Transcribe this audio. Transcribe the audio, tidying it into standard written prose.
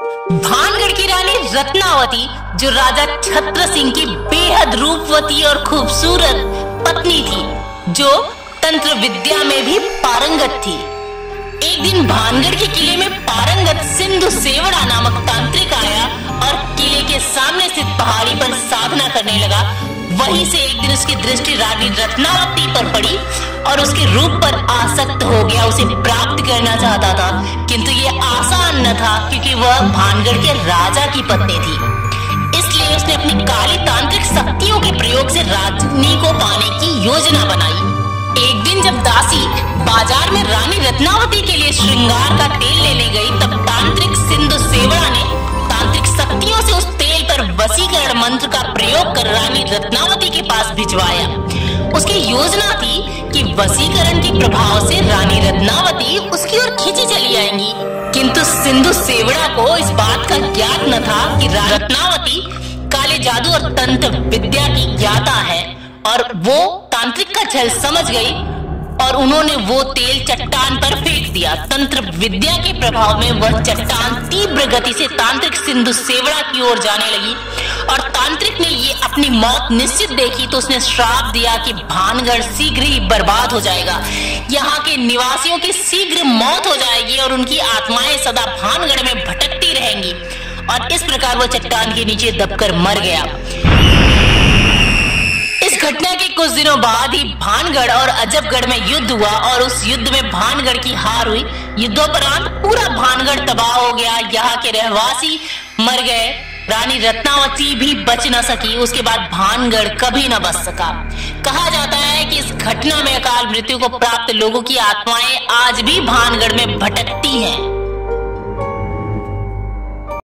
भानगढ़ की रानी रत्नावती, जो राजा छत्र सिंह की बेहद रूपवती और खूबसूरत पत्नी थी, जो तंत्र विद्या में भी पारंगत थी। एक दिन भानगढ़ के किले में पारंगत सिंधु सेवड़ा नामक तांत्रिक आया और किले के सामने स्थित पहाड़ी पर साधना करने लगा। वहीं से एक दिन उसकी दृष्टि रानी रत्नावती पर पड़ी और उसके रूप पर आसक्त हो गया। उसे प्राप्त करना चाहता था, किंतु ये आसान न था क्योंकि वह भानगढ़ के राजा की पत्नी थी। इसलिए उसने अपनी काली तांत्रिक शक्तियों के प्रयोग से रानी को पाने की योजना बनाई। एक दिन जब दासी बाजार में रानी रत्नावती के लिए श्रृंगार का तेल लेने गई, तब तांत्रिक सिंधु सेवड़ा ने तांत्रिक शक्तियों से उस तेल पर वशीकरण मंत्र का प्रयोग कर रानी रत्नावती के पास भिजवाया। उसकी योजना थी कि वशीकरण के प्रभाव से रानी रत्नावती उसकी ओर खींची चली आएंगी, किंतु सिंधु सेवड़ा को इस बात का ज्ञात न था कि रत्नावती काले जादू और तंत्र विद्या की ज्ञाता है, और वो तांत्रिक का छल समझ गई और उन्होंने वो तेल चट्टान पर फेंक दिया। तंत्र विद्या के प्रभाव में वह चट्टान तीव्र गति से तांत्रिक सिंधु सेवड़ा की ओर जाने लगी और तांत्रिक ने ये अपनी मौत निश्चित देखी तो उसने श्राप दिया कि भानगढ़ शीघ्र ही बर्बाद हो जाएगा। यहाँ के निवासियों की शीघ्र मौत हो जाएगी और उनकी आत्माएं सदा भानगढ़ में भटकती रहेंगी। और इस प्रकार वो चट्टान के नीचे दबकर मर गया। इस घटना के कुछ दिनों बाद ही भानगढ़ और अजबगढ़ में युद्ध हुआ और उस युद्ध में भानगढ़ की हार हुई। युद्धोपरांत पूरा भानगढ़ तबाह हो गया। यहाँ के रहवासी मर गए। रानी रत्नावती भी बच न सकी। उसके बाद भानगढ़ कभी न बच सका। कहा जाता है कि इस घटना में अकाल मृत्यु को प्राप्त लोगों की आत्माएं आज भी भानगढ़ में भटकती हैं।